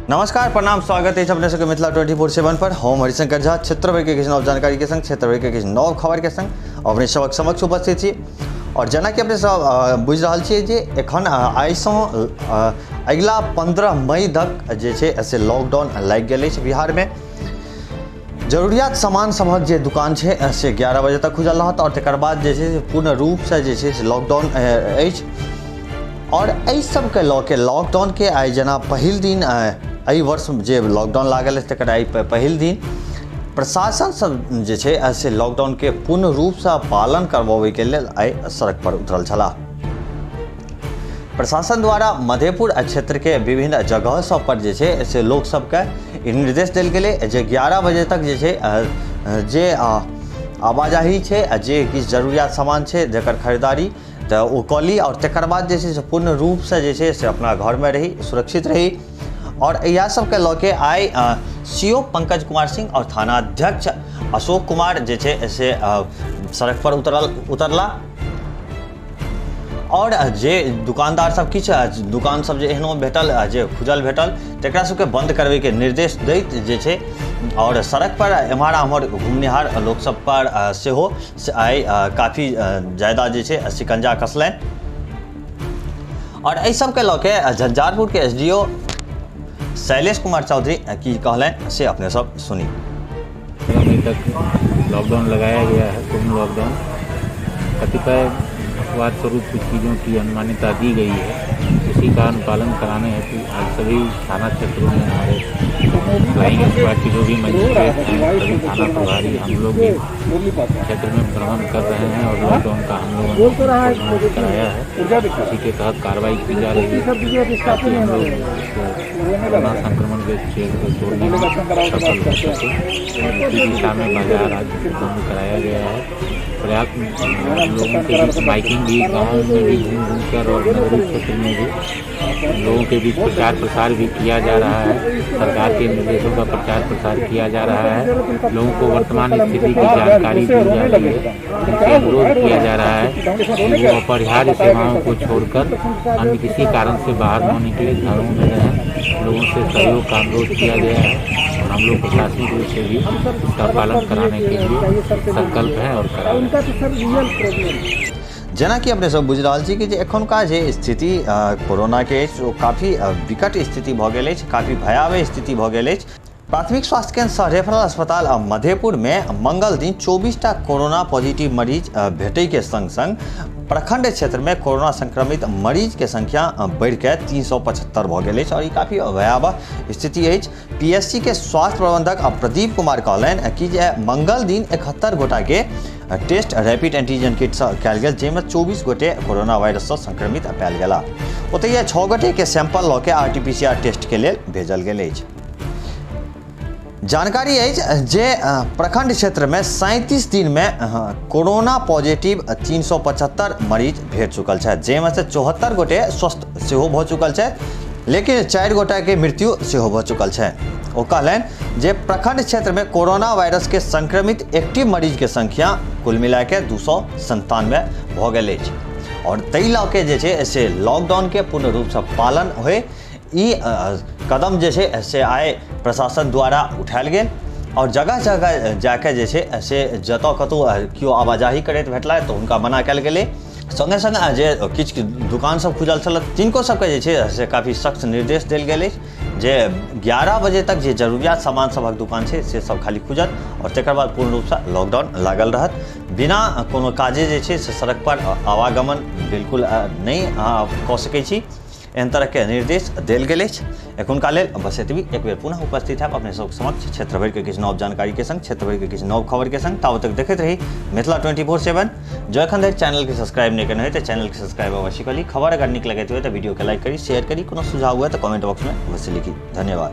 नमस्कार, प्रणाम, स्वागत है अपने सबके मिथिला 24/7 पर। हम हरिशंकर झा क्षेत्र भर के किछु नव जानकारी के संग, क्षेत्र भर के किछु नव खबर के संग अपने सबक समक्ष उपस्थित छी। और जेना कि अपने सब बुझि रहल छियै जे एखन आइसँ अगिला 15 मई तक जे छै से लॉकडाउन लागि गेल अछि बिहार में। जरूरियात सामान सबक जे दुकान छै से 11 बजे तक खुजल रहत और तकर बाद जे छै पूर्ण रूप से जे छै से लॉकडाउन अछि। और एहि सबके लऽ के लॉकडाउन के आइ जेना पहिल दिन एहि वर्ष जे लॉकडाउन लागल अछि तकर आइ पहिल दिन प्रशासन सब जे छै से लॉकडाउन के पूर्ण रूप से पालन करवाबै के लेल आइ सड़क पर उतरल छलाह। प्रशासन द्वारा मधेपुर क्षेत्र के विभिन्न जगह सब पर जे छै से लोक सबके निर्देश देल गेलै जे 11 बजे तक जे छै जे आवाजाही छै, जे किछु जरूरियात सामान छै जकर खरीदारी तो वो कली और तकर बाद जे छै से पूर्ण रूप से जे छै से अपना घर में रही, सुरक्षित रही। और यह सब के लऽ के आई सीओ पंकज कुमार सिंह और थानाध्यक्ष अशोक कुमार जे छै से सड़क पर उतरला और जे दुकानदार सब किछु दुकान सब जे एहनो भेटल जे खुजल भेटल तकरा सबके बंद करबे के निर्देश दैत जे छै और सड़क पर एम्हर आम्हर घुमनिहार लोक सब पर सेहो आइ काफ़ी ज़्यादा जे छै शिकंजा कसलनि। और एहि सब के लऽ के झंझारपुर के एसडीओ शैलेश कुमार चौधरी की कहलें से अपने सब सुनी। अभी तक लॉकडाउन लगाया गया है, पूर्ण लॉकडाउन। कतिपय अपवाद स्वरूप कुछ चीज़ों की अनुमानियता दी गई है, इसी का अनुपालन कराने हेतु आज सभी थाना क्षेत्रों में हमारे फ्लाइंग स्क्वाड की जो भी मजिस्ट्रेट हैं, सभी थाना प्रभारी हम लोग भी क्षेत्र में भ्रमण कर रहे हैं और लॉकडाउन का हम लोगों ने कराया है। इसी के तहत कार्रवाई की जा रही है ताकि हम लोग कोरोना संक्रमण के क्षेत्र को छोड़ने में सफल हो सके। इसी दिशा में बाजार आज बंद कराया गया है। पर्याप्त लोगों के बीच माइकिंग भी गाँव में भी घूम कर और नगरीय क्षेत्र में भी लोगों के बीच प्रचार प्रसार भी किया जा रहा है। सरकार के निर्देशों का प्रचार प्रसार किया जा रहा है। लोगों को वर्तमान स्थिति की जानकारी दी जा रही है। उनसे अनुरोध किया जा रहा है कि वो अपरिहार्य सेवाओं को छोड़कर अन्य किसी कारण से बाहर न निकले, घरों में रहें। लोगों से सहयोग का अनुरोध किया गया है और हम लोग प्रशासनिक रूप से भी इसका पालन कराने के लिए संकल्प है और कराएंगे। जेना कि अपने सब बुझि रहल छी कि एखुनका जे स्थिति कोरोना के काफ़ी विकट स्थिति भऽ गेल अछि, काफ़ी भयावह स्थिति भऽ गेल अछि। प्राथमिक स्वास्थ्य केंद्र सह रेफरल अस्पताल मधेपुर में मंगल दिन 24टा कोरोना पॉजिटिव मरीज भेटै के संग संग प्रखंड क्षेत्र में कोरोना संक्रमित मरीज के संख्या बढ़ के 375 भऽ गेल अछि और ये काफ़ी भयावह स्थिति अछि। पीएससी के स्वास्थ्य प्रबंधक प्रदीप कुमार कहलनि कि जे मंगल दिन 71 गोटा के टेस्ट रैपिड एंटीजन किट कयल गेल, जाहिमे 24 गोटे कोरोना वायरस से संक्रमित पायल गेला। ओतहि 6 गोटे के सैंपल लऽ के RT-PCR टेस्ट के लेल भेजल गेल अछि। जानकारी है जे प्रखंड क्षेत्र में 37 दिन में कोरोना पॉजिटिव 375 मरीज भेट चुकल है, जेमे से 74 गोटे स्वस्थ सेहो भऽ चुकल है, लेकिन 4 गोटा के मृत्यु सेहो भऽ चुकल है। वो कहलनि जे प्रखंड क्षेत्र में कोरोना वायरस के संक्रमित एक्टिव मरीज के संख्या कुल मिला के 297 भऽ गेल अछि और ताहि लऽ के जे छै से लॉकडाउन के पूर्ण रूप से पालन होय ई कदम जे छै से आइ प्रशासन द्वारा उठायल गेल और जगह जगह जाके जे छै से जतऽ कतौ केओ आवाजाही करैत भेटला तऽ हुनका मना कयल गेलै। संगे संगे जे किछु दुकान सब खुजल छल तिनको सबके जे छै से काफ़ी सख्त निर्देश देल गेल अछि जे 11 बजे तक जे जरूरियात सामान सबक दुकान छै से सब खाली खुजत और तकर बाद पूर्ण रूप से लॉकडाउन लागल रहत। बिना कोनो काजे जे छै से सड़क पर आवागमन बिल्कुल नहीं कऽ सकै छी, एहन तरह के निर्देश देल गेल अछि। एखुनका लेल बस एतबी। एक बेर पुनः उपस्थित है अपने सब समक्ष क्षेत्र भर के किछु नव जानकारी के संग, क्षेत्र भर के किछु नव खबर के संग। ताबत तक देखते रही मिथिला 24/7। जो एखन तक चैनल के सब्सक्राइब नहीं करने तो चैनल के सब्सक्राइब अवश्य करी। खबर अगर नीक लगे तो वीडियो के लाइक करी, शेयर करी, कोनो सुझाव हुआ तो कमेंट बॉक्स में अवश्य लिखी। धन्यवाद।